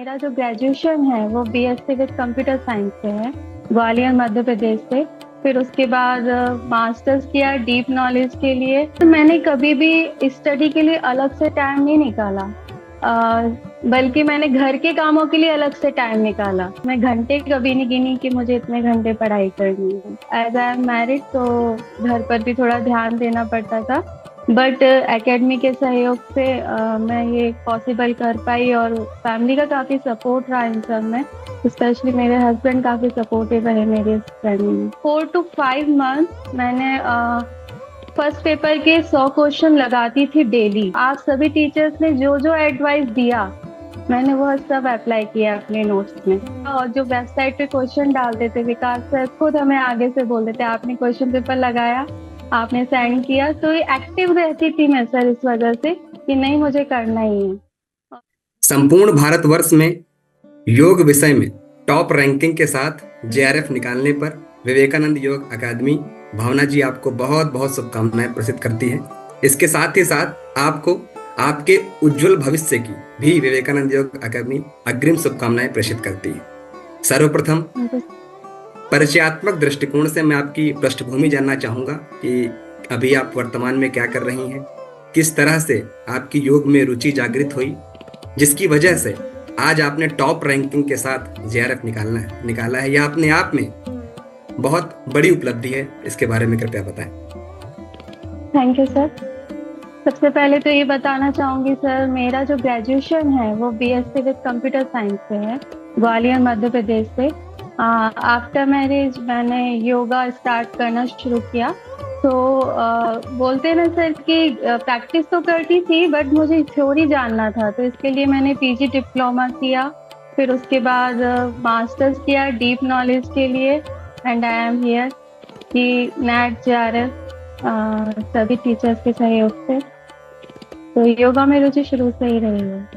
मेरा जो ग्रेजुएशन है वो बीएससी विद कंप्यूटर साइंस से है, ग्वालियर मध्य प्रदेश से। फिर उसके बाद मास्टर्स किया डीप नॉलेज के लिए। तो मैंने कभी भी स्टडी के लिए अलग से टाइम नहीं निकाला, बल्कि मैंने घर के कामों के लिए अलग से टाइम निकाला। मैं घंटे कभी नहीं गिनी कि मुझे इतने घंटे पढ़ाई करनी है। एज आई एम मैरिड तो घर पर भी थोड़ा ध्यान देना पड़ता था, बट एकेडमी के सहयोग से मैं ये पॉसिबल कर पाई, और फैमिली का काफ़ी सपोर्ट रहा इन सब में। स्पेशली मेरे हस्बैंड काफ़ी सपोर्टिव रहे मेरी इस जर्नी में। 4 to 5 मंथ मैंने फर्स्ट पेपर के 100 क्वेश्चन लगाती थी डेली। आप सभी टीचर्स ने जो जो एडवाइस दिया मैंने वह सब अप्लाई किया अपने नोट्स में। और जो वेबसाइट पे क्वेश्चन डालते थे विकास सर खुद हमें आगे से बोलते थे, आपने क्वेश्चन पेपर लगाया, आपने सेंड किया, तो ये एक्टिव रहती थी मैं सर इस वजह से कि नहीं मुझे करना ही है। संपूर्ण भारतवर्ष में योग विषय में टॉप रैंकिंग के साथ जेआरएफ निकालने पर विवेकानंद योग अकादमी भावना जी आपको बहुत बहुत शुभकामनाएं प्रेषित करती है। इसके साथ ही साथ आपको आपके उज्जवल भविष्य की भी विवेकानंद योग अकादमी अग्रिम शुभकामनाएं प्रेषित करती है। सर्वप्रथम परिचयात्मक दृष्टिकोण से मैं आपकी पृष्ठभूमि जानना चाहूंगा कि अभी आप वर्तमान में क्या कर रही हैं, किस तरह से आपकी योग में रुचि जागृत हुई, जिसकी वजह से आज आपने टॉप रैंकिंग के साथ जेआरएफ निकाला है। यह अपने आप में बहुत बड़ी उपलब्धि है, इसके बारे में कृपया बताएं। Thank you sir. सबसे पहले तो ये बताना चाहूंगी सर, मेरा जो ग्रेजुएशन है वो बीएससी विद कंप्यूटर साइंस से है, ग्वालियर मध्य प्रदेश से। आफ्टर मैरिज मैंने योगा स्टार्ट करना शुरू किया। तो बोलते ना सर कि प्रैक्टिस तो करती थी बट मुझे थ्योरी जानना था, तो इसके लिए मैंने पीजी डिप्लोमा किया। फिर उसके बाद मास्टर्स किया डीप नॉलेज के लिए, एंड आई एम हियर कि नेट जेआरएफ सभी टीचर्स के सहयोग से। तो योगा में रुचि शुरू से ही रही है।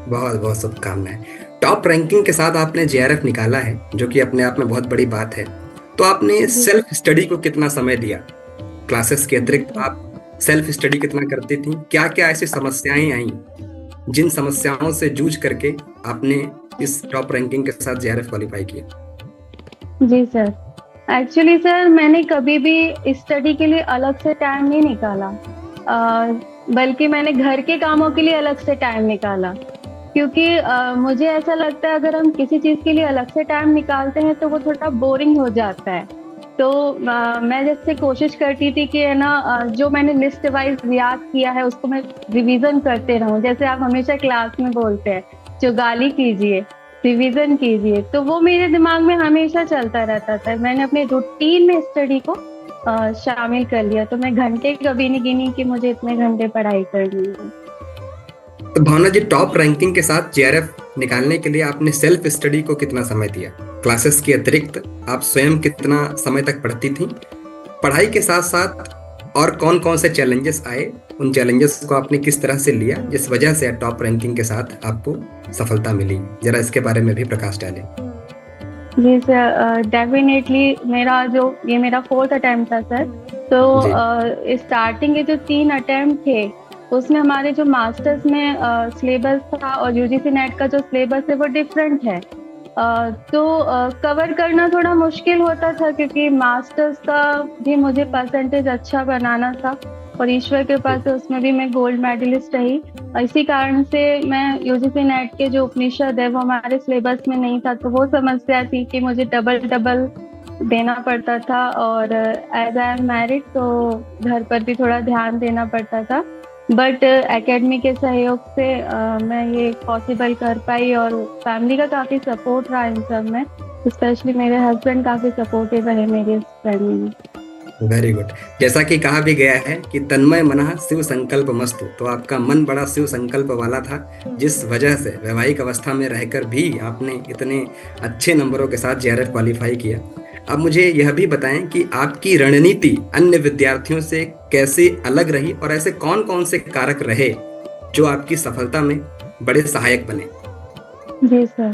बहुत बहुत शुभकामनाएं। टॉप रैंकिंग के साथ आपने जेआरएफ निकाला है, जो कि अपने आप में बहुत बड़ी बात है। तो आपने सेल्फ स्टडी को कितना समय दिया? क्लासेस के अतिरिक्त आप सेल्फ स्टडी कितना करती थी? क्या क्या ऐसी समस्याएं आई जिन समस्याओं से जूझ करके आपने इस टॉप रैंकिंग के साथ जेआरएफ क्वालिफाई किया? जी सर, एक्चुअली सर मैंने कभी भी स्टडी के लिए अलग से टाइम नहीं निकाला, बल्कि मैंने घर के कामों के लिए अलग से टाइम निकाला। क्योंकि मुझे ऐसा लगता है अगर हम किसी चीज़ के लिए अलग से टाइम निकालते हैं तो वो थोड़ा बोरिंग हो जाता है। तो मैं जैसे कोशिश करती थी कि है ना, जो मैंने लिस्ट वाइज याद किया है उसको मैं रिवीजन करते रहूं। जैसे आप हमेशा क्लास में बोलते हैं जो गाली कीजिए, रिवीजन कीजिए, तो वो मेरे दिमाग में हमेशा चलता रहता था। मैंने अपने रूटीन में स्टडी को शामिल कर लिया, तो मैं घंटे कभी नहीं गिनी कि मुझे इतने घंटे पढ़ाई करनी है। तो भावना जी, टॉप रैंकिंग के साथ जेआरएफ निकालने के लिए आपने सेल्फ स्टडी को कितना समय दिया? क्लासेस के अतिरिक्त आप स्वयं कितना समय तक पढ़ती थी? पढ़ाई के साथ साथ और कौन कौन से चैलेंजेस आए, उन चैलेंजेस को आपने किस तरह से लिया जिस वजह से टॉप रैंकिंग के साथ आपको सफलता मिली? जरा इसके बारे में भी प्रकाश डालें। जी सर, डेफिनेटली ये मेरा 4th अटेम्प्ट था सर। तो स्टार्टिंग के जो 3 अटेम्प्ट थे उसमें हमारे जो मास्टर्स में सिलेबस था और यूजीसी नेट का जो सिलेबस है वो डिफरेंट है। तो कवर करना थोड़ा मुश्किल होता था, क्योंकि मास्टर्स का भी मुझे परसेंटेज अच्छा बनाना था, और ईश्वर के पास उसमें भी मैं गोल्ड मेडलिस्ट रही। इसी कारण से मैं यूजीसी नेट के जो उपनिषद है वो हमारे सिलेबस में नहीं था, तो वो समस्या थी कि मुझे डबल डबल देना पड़ता था। और एज आई एम मैरिड तो घर पर भी थोड़ा ध्यान देना पड़ता था, बट एकेडमी के सहयोग से मैं ये पॉसिबल कर पाई, और फैमिली का काफ़ी सपोर्ट रहा इन सब में। स्पेशली मेरे हस्बैंड काफ़ी सपोर्टिव रहे मेरी इस जर्नी में। Very good. जैसा कि कहा भी गया है कि तन्मय मनः शिव संकल्प मस्तु, तो आपका मन बड़ा शिव संकल्प वाला था, जिस वजह से वैवाहिक अवस्था में रहकर भी आपने इतने अच्छे नंबरों के साथ जेआरएफ क्वालिफाई किया। अब मुझे यह भी बताएं कि आपकी रणनीति अन्य विद्यार्थियों से कैसे अलग रही, और ऐसे कौन कौन से कारक रहे जो आपकी सफलता में बड़े सहायक बने? जी सर,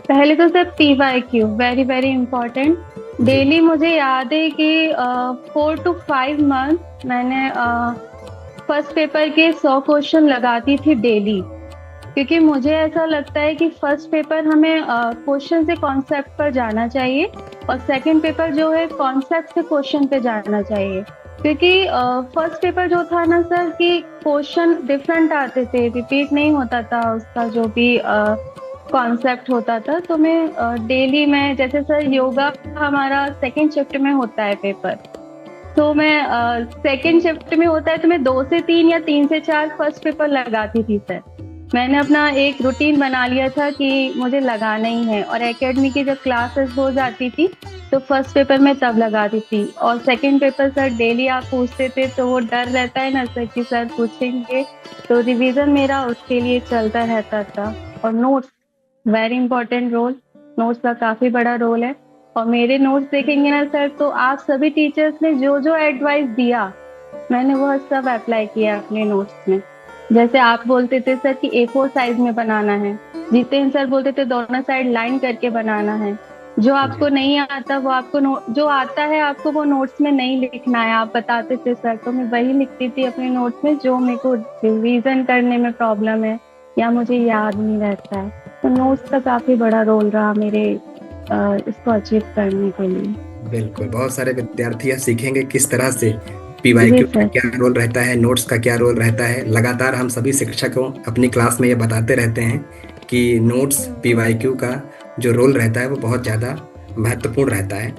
पहले तो sir PYQ very very important. Daily मुझे याद है कि 4 to 5 मंथ मैंने फर्स्ट पेपर के 100 क्वेश्चन लगाती थी डेली। क्योंकि मुझे ऐसा लगता है कि फर्स्ट पेपर हमें क्वेश्चन से कॉन्सेप्ट पर जाना चाहिए और सेकंड पेपर जो है कॉन्सेप्ट से क्वेश्चन पे जाना चाहिए। क्योंकि फर्स्ट पेपर जो था ना सर कि क्वेश्चन डिफरेंट आते थे, रिपीट नहीं होता था उसका जो भी कॉन्सेप्ट होता था। तो मैं डेली मैं जैसे सर योगा हमारा सेकंड शिफ्ट में होता है पेपर, तो मैं सेकंड शिफ्ट में होता है तो मैं 2 से 3 या 3 से 4 फर्स्ट पेपर लगाती थी सर। मैंने अपना एक रूटीन बना लिया था कि मुझे लगाना ही है, और एकेडमी की जब क्लासेस हो जाती थी तो फर्स्ट पेपर में तब लगाती थी। और सेकंड पेपर सर डेली आप पूछते थे तो वो डर रहता है ना सर कि सर पूछेंगे, तो रिवीजन मेरा उसके लिए चलता रहता था। और notes, very important role, notes का काफी बड़ा रोल है। और मेरे नोट्स देखेंगे ना सर तो आप सभी टीचर्स ने जो जो एडवाइस दिया मैंने वह सब अप्लाई किया अपने नोट्स में। जैसे आप बोलते थे सर कि A4 साइज में बनाना है, जितेंद्र सर बोलते थे दोनों साइड लाइन करके बनाना है। जो आपको नहीं आता वो आपको जो आता है आपको वो नोट्स में नहीं लिखना है, आप बताते थे सर। तो मैं वही लिखती थी अपने नोट्स में जो मेरे को रिवीजन करने में प्रॉब्लम है या मुझे याद नहीं रहता है। तो नोट्स का काफी बड़ा रोल रहा मेरे इसको अचीव करने के लिए। बिल्कुल, बहुत सारे विद्यार्थी यह सीखेंगे किस तरह से पीवाईक्यू का क्या रोल रहता है, नोट्स का क्या रोल रहता है। लगातार हम सभी शिक्षकों अपनी क्लास में ये बताते रहते हैं कि नोट्स पीवाईक्यू का जो रोल रहता है वो बहुत ज़्यादा महत्वपूर्ण रहता है।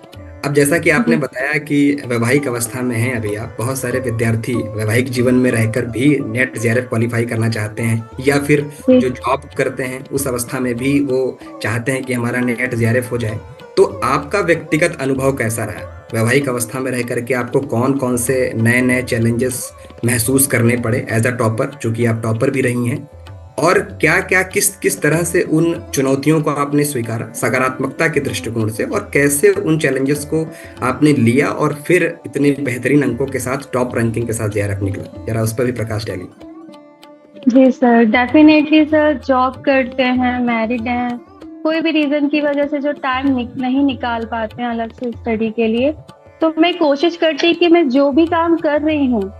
अब जैसा कि आपने बताया कि वैवाहिक अवस्था में हैं अभी आप, बहुत सारे विद्यार्थी वैवाहिक जीवन में रहकर भी नेट जेआरएफ क्वालिफाई करना चाहते हैं, या फिर जो जॉब करते हैं उस अवस्था में भी वो चाहते हैं कि हमारा नेट जेआरएफ हो जाए। तो आपका व्यक्तिगत अनुभव कैसा रहा? वैवाहिक अवस्था में रह करके आपको कौन कौन से नए नए चैलेंजेस महसूस करने पड़े एज अ टॉपर, चूंकि आप टॉपर भी रही हैं, और क्या क्या किस किस तरह से उन चुनौतियों को आपने स्वीकारा सकारात्मकता के दृष्टिकोण से, और कैसे उन चैलेंजेस को आपने लिया और फिर इतने बेहतरीन अंकों के साथ टॉप रैंकिंग के साथ जेआरएफ निकला? जरा उस पर भी प्रकाश डालिए। जी सर, डेफिनेटली सर। जॉब करते हैं, मैरिड हैं, कोई भी रीजन की वजह से जो टाइम नहीं निकाल पाते हैं अलग से स्टडी के लिए, तो मैं कोशिश करती कि मैं जो भी काम कर रही हूँ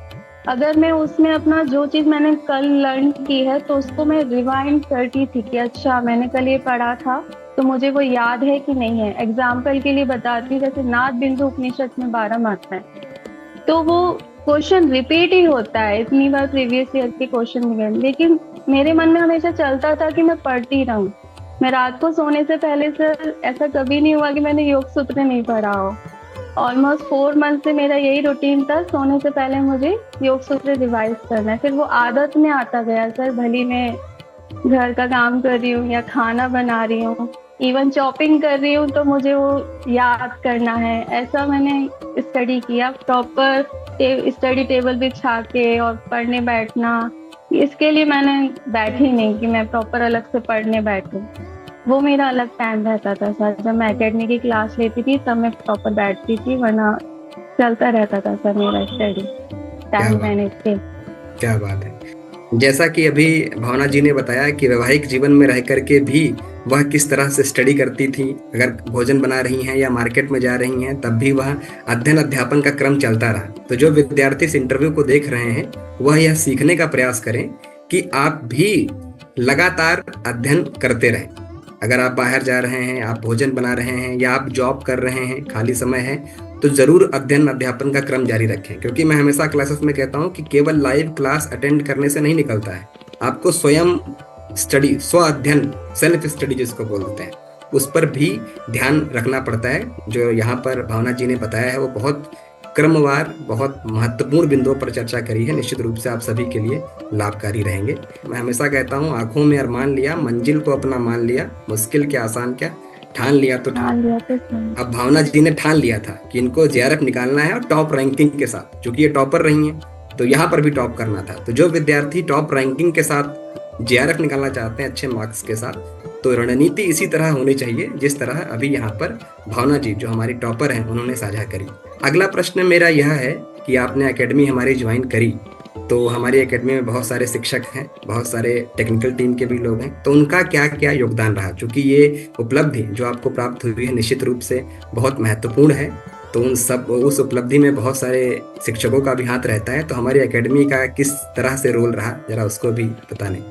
अगर मैं उसमें अपना जो चीज मैंने कल लर्न की है तो उसको मैं रिवाइंड करती थी कि अच्छा मैंने कल ये पढ़ा था तो मुझे वो याद है कि नहीं है। एग्जाम्पल के लिए बताती हूँ, जैसे नाद बिंदु उपनिषद में 12 मात्रा है, तो वो क्वेश्चन रिपीट ही होता है इतनी बार प्रीवियस ईयर के क्वेश्चन में, लेकिन मेरे मन में हमेशा चलता था कि मैं पढ़ती रहूं। मैं रात को सोने से पहले सर ऐसा कभी नहीं हुआ कि मैंने योग सूत्र नहीं पढ़ा हो। ऑलमोस्ट 4 मंथ से मेरा यही रूटीन था, सोने से पहले मुझे योग सूत्र रिवाइज करना है। फिर वो आदत में आता गया सर, भली मैं घर का काम कर रही हूँ या खाना बना रही हूँ, इवन शॉपिंग कर रही हूँ, तो मुझे वो याद करना है। ऐसा मैंने स्टडी किया, प्रॉपर स्टडी टेबल बिछा के और पढ़ने बैठना। इसके लिए मैंने बैठी नहीं कि मैं प्रॉपर अलग से पढ़ने बैठूं, वो मेरा अलग टाइम रहता था सर। जब मैं एकेडमी की क्लास लेती थी तब मैं प्रॉपर बैठती थी, वरना चलता रहता था सर मेरा स्टडी टाइम मैनेज के। क्या बात है। जैसा कि अभी भावना जी ने बताया कि वैवाहिक जीवन में रह करके भी वह किस तरह से स्टडी करती थी, अगर भोजन बना रही हैं या मार्केट में जा रही हैं तब भी वह अध्ययन अध्यापन का क्रम चलता रहा। तो जो विद्यार्थी इस इंटरव्यू को देख रहे हैं वह यह सीखने का प्रयास करें कि आप भी लगातार अध्ययन करते रहें। अगर आप बाहर जा रहे हैं, आप भोजन बना रहे हैं या आप जॉब कर रहे हैं, खाली समय है, तो जरूर अध्ययन अध्यापन का क्रम जारी रखें। क्योंकि मैं हमेशा क्लासेस में कहता हूं कि केवल लाइव क्लास अटेंड करने से नहीं निकलता है, आपको स्वयं स्टडी, स्व अध्ययन, सेल्फ स्टडी जिसको बोलते हैं, उस पर भी ध्यान रखना पड़ता है। जो यहाँ पर भावना जी ने बताया है वो बहुत क्रमवार, बहुत महत्वपूर्ण बिंदुओं पर चर्चा करी है, निश्चित रूप से आप सभी के लिए लाभकारी रहेंगे। मैं हमेशा कहता हूँ, आंखों में अरमान लिया, मंजिल को अपना मान लिया, मुश्किल के आसान क्या, ठान लिया तो ठान। अब भावना जी ने ठान लिया था कि इनको जेआरएफ निकालना है और टॉप रैंकिंग के साथ। क्योंकि ये टॉपर रही हैं तो यहाँ पर भी टॉप करना था। तो जो विद्यार्थी टॉप रैंकिंग के साथ जेआरएफ निकालना चाहते हैं अच्छे मार्क्स के साथ, तो रणनीति इसी तरह होनी चाहिए जिस तरह अभी यहाँ पर भावना जी जो हमारी टॉपर हैं उन्होंने साझा करी। अगला प्रश्न मेरा यह है कि आपने एकेडमी हमारी ज्वाइन करी, तो हमारी एकेडमी में बहुत सारे शिक्षक हैं, बहुत सारे टेक्निकल टीम के भी लोग हैं, तो उनका क्या क्या योगदान रहा? क्योंकि ये उपलब्धि जो आपको प्राप्त हुई है निश्चित रूप से बहुत महत्वपूर्ण है, तो उस उपलब्धि में बहुत सारे शिक्षकों का भी हाथ रहता है। तो हमारी एकेडमी का किस तरह से रोल रहा, जरा उसको भी बताने।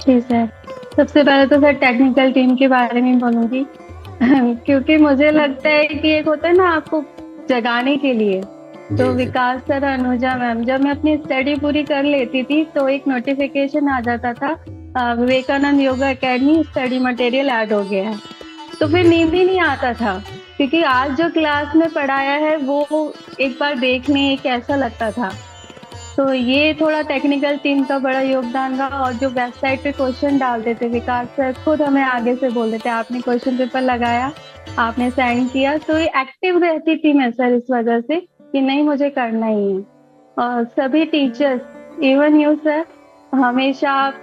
जी सर, सबसे पहले तो सर टेक्निकल टीम के बारे में बोलूंगी क्योंकि मुझे लगता है कि एक होता है ना आपको जगाने के लिए। तो जी जी। विकास सर, अनुजा मैम, जब मैं अपनी स्टडी पूरी कर लेती थी तो एक नोटिफिकेशन आ जाता था, Vivekananda Yoga Academy study material add हो गया है। तो फिर जी नींद ही नहीं आता था, क्योंकि आज जो क्लास में पढ़ाया है वो एक बार देखने कैसा लगता था। तो ये थोड़ा टेक्निकल टीम का बड़ा योगदान रहा। और जो वेबसाइट पे क्वेश्चन डालते थे विकास सर खुद हमें आगे से बोल देते, आपने क्वेश्चन पेपर लगाया, आपने सेंड किया, तो ये एक्टिव रहती थी मैं सर इस वजह से कि नहीं मुझे करना ही है। और सभी टीचर्स, इवन यू सर, हमेशा आप,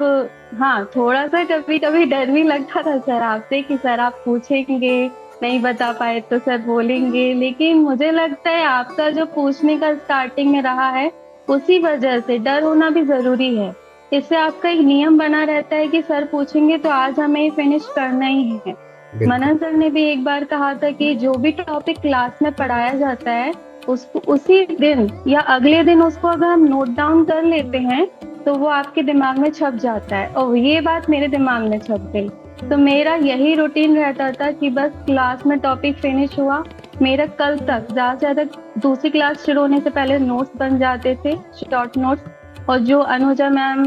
हाँ थोड़ा सा कभी कभी डर भी लगता था सर आपसे कि सर आप पूछेंगे, नहीं बता पाए तो सर बोलेंगे, लेकिन मुझे लगता है आपका जो पूछने का स्टार्टिंग में रहा है उसी वजह से डर होना भी जरूरी है। इससे आपका एक नियम बना रहता है कि सर पूछेंगे तो आज हमें फिनिश करना ही है। बिल्कुल। मनन सर ने भी एक बार कहा था कि जो भी टॉपिक क्लास में पढ़ाया जाता है उसको उसी दिन या अगले दिन उसको अगर हम नोट डाउन कर लेते हैं तो वो आपके दिमाग में छप जाता है। और ये बात मेरे दिमाग में छप गई। तो मेरा यही रूटीन रहता था कि बस क्लास में टॉपिक फिनिश हुआ, मेरा कल तक ज्यादा से ज्यादा दूसरी क्लास शुरू होने से पहले नोट्स बन जाते थे, शॉर्ट नोट्स। और जो अनुजा मैम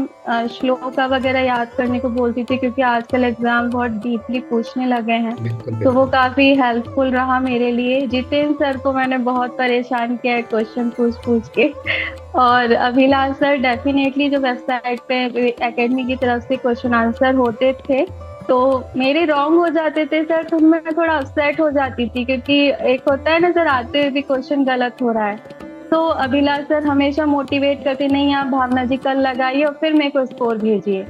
श्लोका वगैरह याद करने को बोलती थी, क्योंकि आजकल एग्जाम बहुत डीपली पूछने लगे हैं, बिल्कुल तो वो बिल्कुल। काफी हेल्पफुल रहा मेरे लिए। जितेंद्र सर को मैंने बहुत परेशान किया है क्वेश्चन पूछ पूछ के। और अभिलाष सर डेफिनेटली, जो वेबसाइट पे एकेडमी की तरफ से क्वेश्चन आंसर होते थे तो मेरे रॉन्ग हो जाते थे सर, तो मैं थोड़ा अपसेट हो जाती थी, क्योंकि एक होता है ना सर आते हुए भी क्वेश्चन गलत हो रहा है। तो अभिलाष सर हमेशा मोटिवेट करते, नहीं आप भावना जी कल लगाइए और फिर मेरे को स्कोर भेजिए।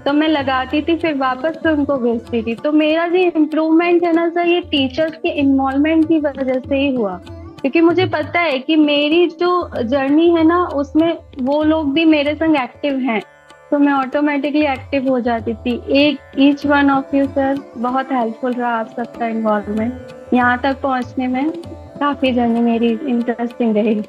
तो मैं लगाती थी, फिर वापस से उनको भेजती थी। तो मेरा जो इम्प्रूवमेंट है ना सर, ये टीचर्स के इन्वॉल्वमेंट की वजह से ही हुआ, क्योंकि मुझे पता है कि मेरी जो जर्नी है ना उसमें वो लोग भी मेरे संग एक्टिव हैं, तो मैं ऑटोमेटिकली एक्टिव हो जाती थी। एक each one of you sir, बहुत हेल्पफुल रहा आप सबका इन्वॉल्वमेंट यहाँ तक पहुंचने में। काफी जर्नी मेरी इंटरेस्टिंग रही।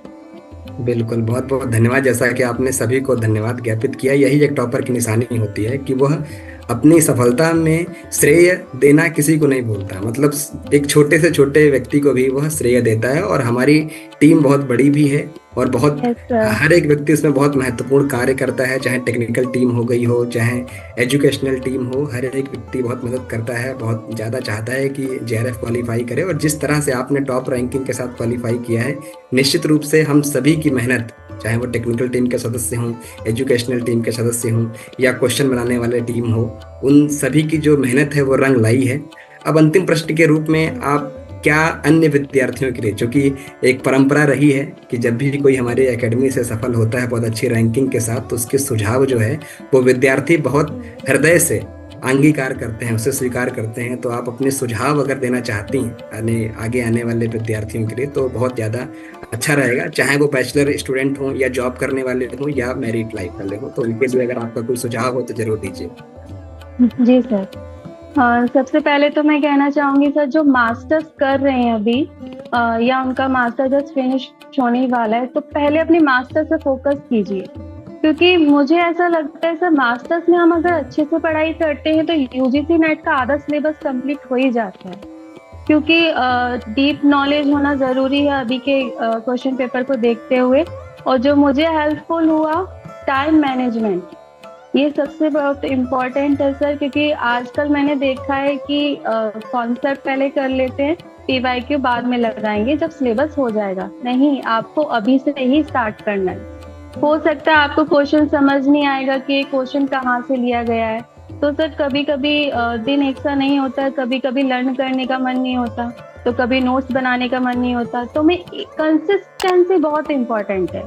बिल्कुल, बहुत बहुत धन्यवाद। जैसा कि आपने सभी को धन्यवाद ज्ञापित किया, यही एक टॉपर की निशानी होती है कि वह अपनी सफलता में श्रेय देना किसी को नहीं भूलता। मतलब एक छोटे से छोटे व्यक्ति को भी वह श्रेय देता है। और हमारी टीम बहुत बड़ी भी है और बहुत, यस सर। हर एक व्यक्ति उसमें बहुत महत्वपूर्ण कार्य करता है, चाहे टेक्निकल टीम हो गई हो, चाहे एजुकेशनल टीम हो। हर एक व्यक्ति बहुत मदद करता है, बहुत ज़्यादा चाहता है कि जेआरएफ क्वालिफाई करे। और जिस तरह से आपने टॉप रैंकिंग के साथ क्वालिफाई किया है, निश्चित रूप से हम सभी की मेहनत, चाहे वो टेक्निकल टीम के सदस्य हों, एजुकेशनल टीम के सदस्य हों, या क्वेश्चन बनाने वाले टीम हो, उन सभी की जो मेहनत है वो रंग लाई है। अब अंतिम प्रश्न के रूप में आप क्या अन्य विद्यार्थियों के लिए, जो कि एक परंपरा रही है कि जब भी कोई हमारे एकेडमी से सफल होता है बहुत अच्छी रैंकिंग के साथ, तो उसके सुझाव जो है वो विद्यार्थी बहुत हृदय से अंगीकार करते हैं, उसे स्वीकार करते हैं। तो आप अपने सुझाव अगर देना चाहती हैं आगे आने वाले विद्यार्थियों के लिए, तो बहुत ज़्यादा अच्छा रहेगा। चाहे वो बैचलर स्टूडेंट हों या जॉब करने वाले हों या मैरिड लाइफ वाले हों, तो उनके लिए अगर आपका कोई सुझाव हो तो जरूर दीजिए। जी सर। सबसे पहले तो मैं कहना चाहूंगी सर, जो मास्टर्स कर रहे हैं अभी, या उनका मास्टर जस्ट फिनिश होने ही वाला है, तो पहले अपने मास्टर से फोकस कीजिए। क्योंकि मुझे ऐसा लगता है सर, मास्टर्स में हम अगर अच्छे से पढ़ाई करते हैं तो यूजीसी नेट का आधा सिलेबस कंप्लीट हो ही जाता है। क्योंकि डीप नॉलेज होना जरूरी है अभी के क्वेश्चन पेपर को देखते हुए। और जो मुझे हेल्पफुल हुआ, टाइम मैनेजमेंट, ये सबसे बहुत इम्पोर्टेंट है सर। क्योंकि आजकल मैंने देखा है कि कॉन्सेप्ट पहले कर लेते हैं, पीवाईक्यू बाद में लगाएंगे जब सिलेबस हो जाएगा। नहीं, आपको अभी से ही स्टार्ट करना है। हो सकता है आपको क्वेश्चन समझ नहीं आएगा कि क्वेश्चन कहाँ से लिया गया है, तो सर कभी कभी दिन एक सा नहीं होता, कभी कभी लर्न करने का मन नहीं होता, तो कभी नोट्स बनाने का मन नहीं होता। तो मैं, कंसिस्टेंसी बहुत इंपॉर्टेंट है।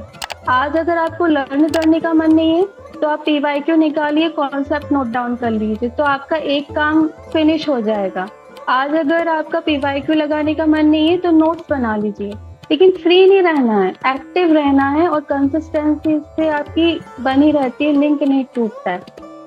आज अगर आपको लर्न करने का मन नहीं है तो आप पीवाईक्यू निकालिए, कॉन्सेप्ट नोट डाउन कर लीजिए, तो आपका एक काम फिनिश हो जाएगा। आज अगर आपका पीवाईक्यू लगाने का मन नहीं है तो नोट्स बना लीजिए, लेकिन फ्री नहीं रहना है, एक्टिव रहना है। और कंसिस्टेंसी से आपकी बनी रहती है, लिंक नहीं टूटता है।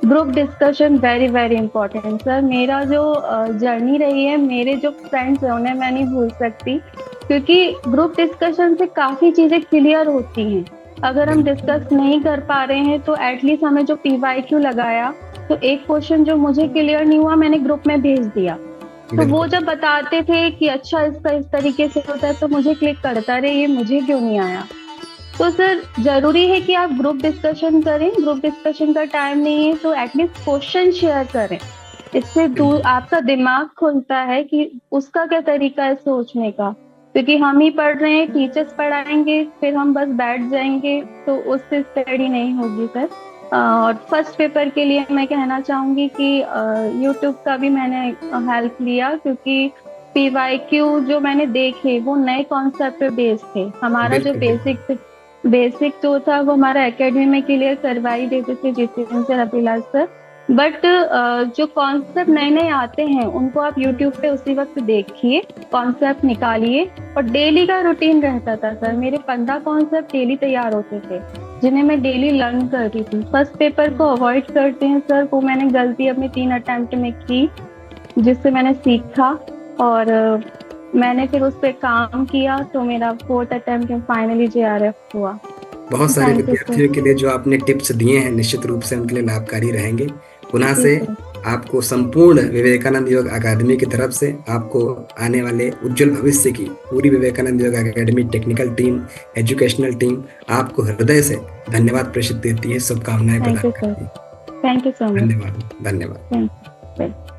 Group discussion very very important sir. मेरा जो जर्नी रही है, मेरे जो फ्रेंड्स हैं उन्हें मैं नहीं भूल सकती, क्योंकि ग्रुप डिस्कशन से काफी चीजें क्लियर होती हैं। अगर हम डिस्कस नहीं कर पा रहे हैं तो एटलीस्ट हमें जो पीवाईक्यू लगाया तो एक क्वेश्चन जो मुझे क्लियर नहीं हुआ मैंने ग्रुप में भेज दिया, तो वो बिल्कुल जब बताते थे कि अच्छा इसका इस तरीके से होता है तो मुझे क्लिक करता रहे ये मुझे क्यों नहीं आया। तो सर जरूरी है कि आप ग्रुप डिस्कशन करें, ग्रुप डिस्कशन का टाइम नहीं है तो एटलीस्ट क्वेश्चन शेयर करें। इससे दूर बिल्कुल आपका दिमाग खुलता है कि उसका क्या तरीका है सोचने का, क्योंकि हम ही पढ़ रहे हैं, टीचर्स पढ़ाएंगे फिर हम बस बैठ जाएंगे तो उससे स्टडी नहीं होगी सर। और फर्स्ट पेपर के लिए मैं कहना चाहूंगी कि यूट्यूब का भी मैंने हेल्प लिया, क्योंकि पीवाईक्यू जो मैंने देखे वो नए कॉन्सेप्ट पे बेस्ड थे। हमारा जो बिल्कुल बिल्कुल बेसिक जो था वो हमारा एकेडमी में क्लियर करवा ही देते थे Jitendra sir, Abhilash sir. But जो कॉन्सेप्ट नए नए आते हैं उनको आप यूट्यूब पे उसी वक्त देखिए, कॉन्सेप्ट निकालिए। और डेली का रूटीन रहता था सर, मेरे 15 कॉन्सेप्ट डेली तैयार होते थे जिन्हें मैं डेली लर्न करती थी। फर्स्ट पेपर को अवॉइड करते हैं सर, वो मैंने गलती अपने 3 अटेम्प्ट में की जिससे मैंने सीखा। और मैंने फिर उस पर काम किया तो मेरा 4th अटेम्प्ट में फाइनली JRF हुआ। बहुत सारे थैंक यू सर। विद्यार्थियों के लिए जो आपने टिप्स दिए हैं निश्चित रूप से उनके लिए लाभकारी रहेंगे। पुनः जी से सर। आपको संपूर्ण विवेकानंद योग अकादमी की तरफ से आपको आने वाले उज्जवल भविष्य की पूरी विवेकानंद योग अकादमी टेक्निकल टीम, एजुकेशनल टीम आपको हृदय से धन्यवाद प्रेषित देती है, शुभकामनाएं थैंक प्रदान यू सर। करती है। Thank you so much. धन्यवाद धन्यवाद। Thank you.